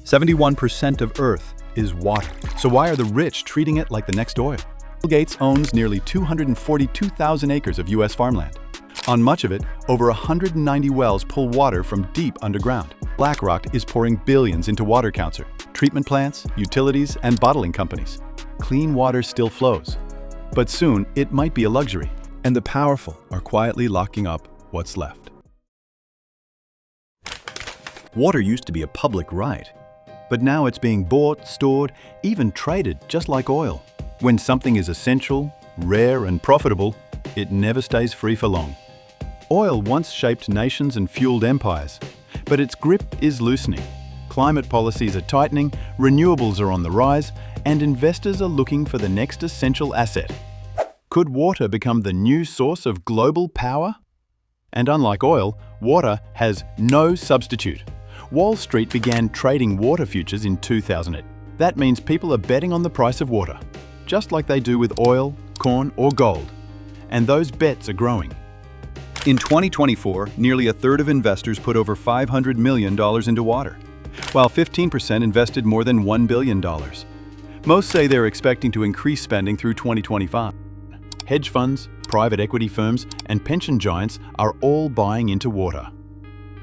71% of Earth is water. So why are the rich treating it like the next oil? Bill Gates owns nearly 242,000 acres of U.S. farmland. On much of it, over 190 wells pull water from deep underground. BlackRock is pouring billions into water counter, treatment plants, utilities, and bottling companies. Clean water still flows, but soon it might be a luxury, and the powerful are quietly locking up what's left. Water used to be a public right, but now it's being bought, stored, even traded just like oil. When something is essential, rare, and profitable, it never stays free for long. Oil once shaped nations and fueled empires, but its grip is loosening. Climate policies are tightening, renewables are on the rise, and investors are looking for the next essential asset. Could water become the new source of global power? And unlike oil, water has no substitute. Wall Street began trading water futures in 2008. That means people are betting on the price of water, just like they do with oil, corn, or gold. And those bets are growing. In 2024, nearly a third of investors put over $500 million into water, while 15% invested more than $1 billion. Most say they're expecting to increase spending through 2025. Hedge funds, private equity firms, and pension giants are all buying into water.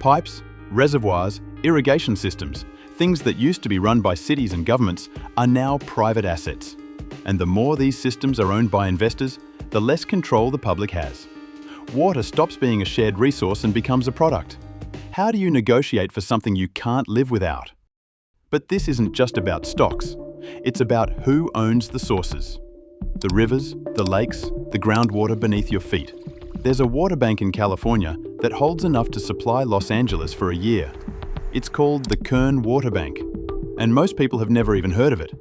Pipes, reservoirs, irrigation systems, things that used to be run by cities and governments, are now private assets. And the more these systems are owned by investors, the less control the public has. Water stops being a shared resource and becomes a product. How do you negotiate for something you can't live without? But this isn't just about stocks. It's about who owns the sources. The rivers, the lakes, the groundwater beneath your feet. There's a water bank in California that holds enough to supply Los Angeles for a year. It's called the Kern Water Bank, and most people have never even heard of it.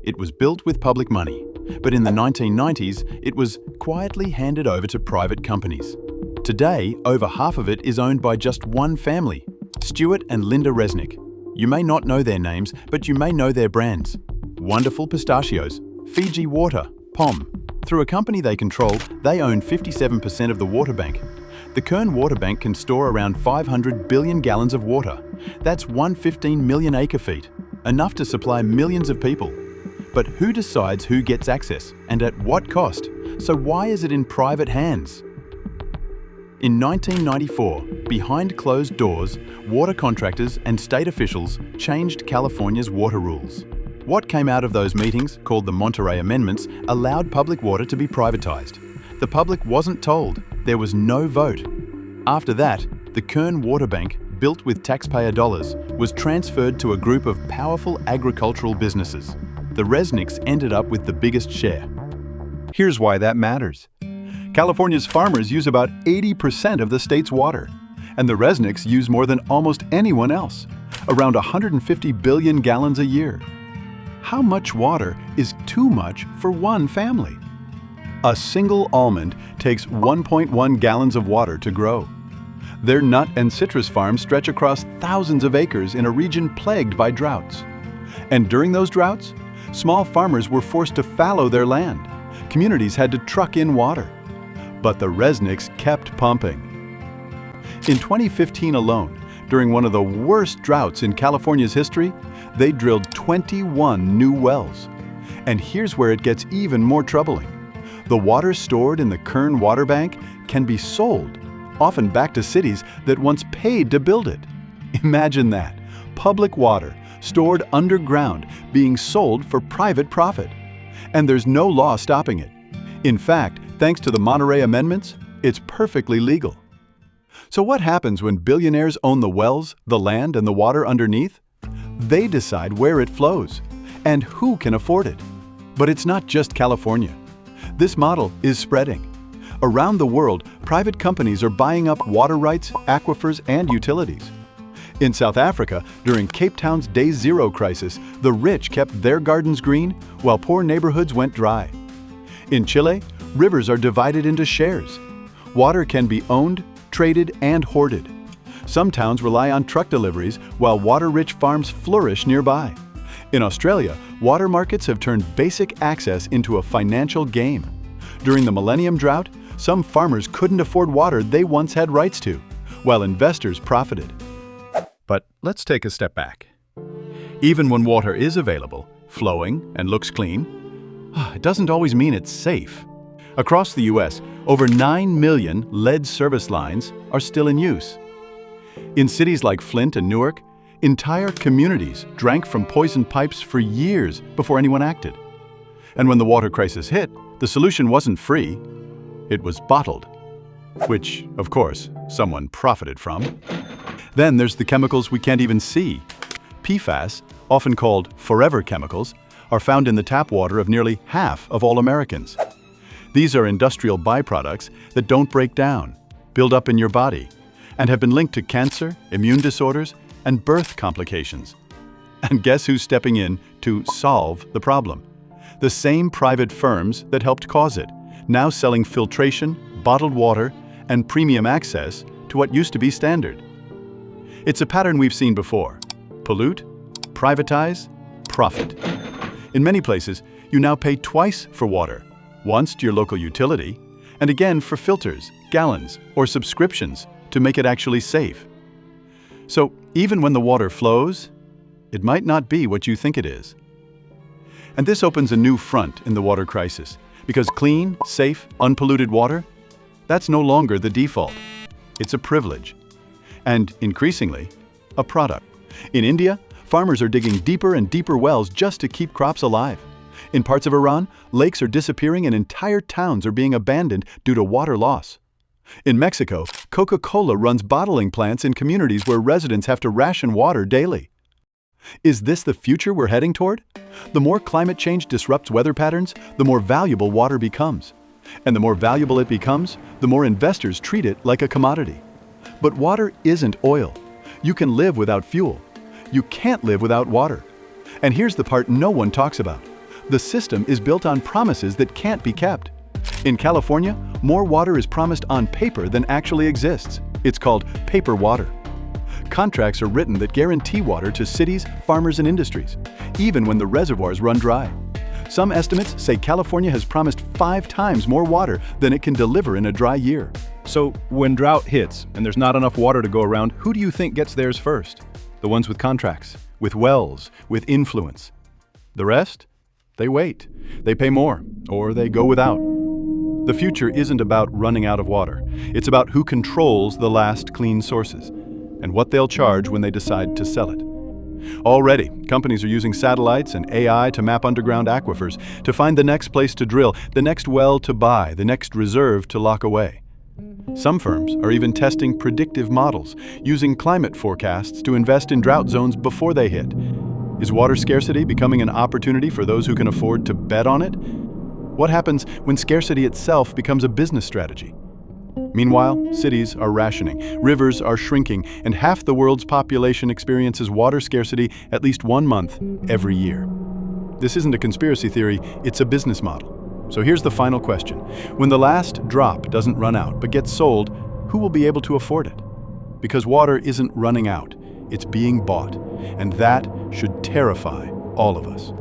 It was built with public money, but in the 1990s, it was quietly handed over to private companies. Today, over half of it is owned by just one family, Stuart and Linda Resnick. You may not know their names, but you may know their brands. Wonderful Pistachios, Fiji Water, POM. Through a company they control, they own 57% of the water bank. The Kern Water Bank can store around 500 billion gallons of water. That's 115 million acre-feet, enough to supply millions of people. But who decides who gets access, and at what cost? So why is it in private hands? In 1994, behind closed doors, water contractors and state officials changed California's water rules. What came out of those meetings, called the Monterey Amendments, allowed public water to be privatized. The public wasn't told. There was no vote. After that, the Kern Water Bank, built with taxpayer dollars, was transferred to a group of powerful agricultural businesses. The Resnicks ended up with the biggest share. Here's why that matters. California's farmers use about 80% of the state's water, and the Resnicks use more than almost anyone else, around 150 billion gallons a year. How much water is too much for one family? A single almond takes 1.1 gallons of water to grow. Their nut and citrus farms stretch across thousands of acres in a region plagued by droughts. And during those droughts, small farmers were forced to fallow their land. Communities had to truck in water. But the Resnicks kept pumping. In 2015 alone, during one of the worst droughts in California's history, they drilled 21 new wells. And here's where it gets even more troubling. The water stored in the Kern Water Bank can be sold, often back to cities that once paid to build it. Imagine that, public water stored underground being sold for private profit. And there's no law stopping it. In fact, thanks to the Monterey Amendments, it's perfectly legal. So what happens when billionaires own the wells, the land, and the water underneath? They decide where it flows and who can afford it. But it's not just California. This model is spreading. Around the world, private companies are buying up water rights, aquifers, and utilities. In South Africa, during Cape Town's Day Zero crisis, the rich kept their gardens green while poor neighborhoods went dry. In Chile, rivers are divided into shares. Water can be owned, traded, and hoarded. Some towns rely on truck deliveries while water-rich farms flourish nearby. In Australia, water markets have turned basic access into a financial game. During the Millennium Drought, some farmers couldn't afford water they once had rights to, while investors profited. But let's take a step back. Even when water is available, flowing, and looks clean, it doesn't always mean it's safe. Across the US, over 9 million lead service lines are still in use. In cities like Flint and Newark, entire communities drank from poisoned pipes for years before anyone acted. And when the water crisis hit, the solution wasn't free, it was bottled. Which, of course, someone profited from. Then there's the chemicals we can't even see. PFAS, often called forever chemicals, are found in the tap water of nearly half of all Americans. These are industrial byproducts that don't break down, build up in your body, and have been linked to cancer, immune disorders, and birth complications. And guess who's stepping in to solve the problem? The same private firms that helped cause it, now selling filtration, bottled water, and premium access to what used to be standard. It's a pattern we've seen before. Pollute, privatize, profit. In many places, you now pay twice for water, once to your local utility, and again for filters, gallons, or subscriptions to make it actually safe. So even when the water flows, it might not be what you think it is. And this opens a new front in the water crisis, because clean, safe, unpolluted water, that's no longer the default. It's a privilege. And increasingly, a product. In India, farmers are digging deeper and deeper wells just to keep crops alive. In parts of Iran, lakes are disappearing and entire towns are being abandoned due to water loss. In Mexico, Coca-Cola runs bottling plants in communities where residents have to ration water daily. Is this the future we're heading toward? The more climate change disrupts weather patterns, the more valuable water becomes. And the more valuable it becomes, the more investors treat it like a commodity. But water isn't oil. You can live without fuel. You can't live without water. And here's the part no one talks about. The system is built on promises that can't be kept. In California, more water is promised on paper than actually exists. It's called paper water. Contracts are written that guarantee water to cities, farmers, and industries, even when the reservoirs run dry. Some estimates say California has promised 5 times more water than it can deliver in a dry year. So when drought hits and there's not enough water to go around, who do you think gets theirs first? The ones with contracts, with wells, with influence. The rest? They wait. They pay more, or they go without. The future isn't about running out of water. It's about who controls the last clean sources and what they'll charge when they decide to sell it. Already, companies are using satellites and AI to map underground aquifers to find the next place to drill, the next well to buy, the next reserve to lock away. Some firms are even testing predictive models, using climate forecasts to invest in drought zones before they hit. Is water scarcity becoming an opportunity for those who can afford to bet on it? What happens when scarcity itself becomes a business strategy? Meanwhile, cities are rationing, rivers are shrinking, and half the world's population experiences water scarcity at least 1 month every year. This isn't a conspiracy theory, it's a business model. So here's the final question. When the last drop doesn't run out but gets sold, who will be able to afford it? Because water isn't running out, it's being bought, and that should terrify all of us.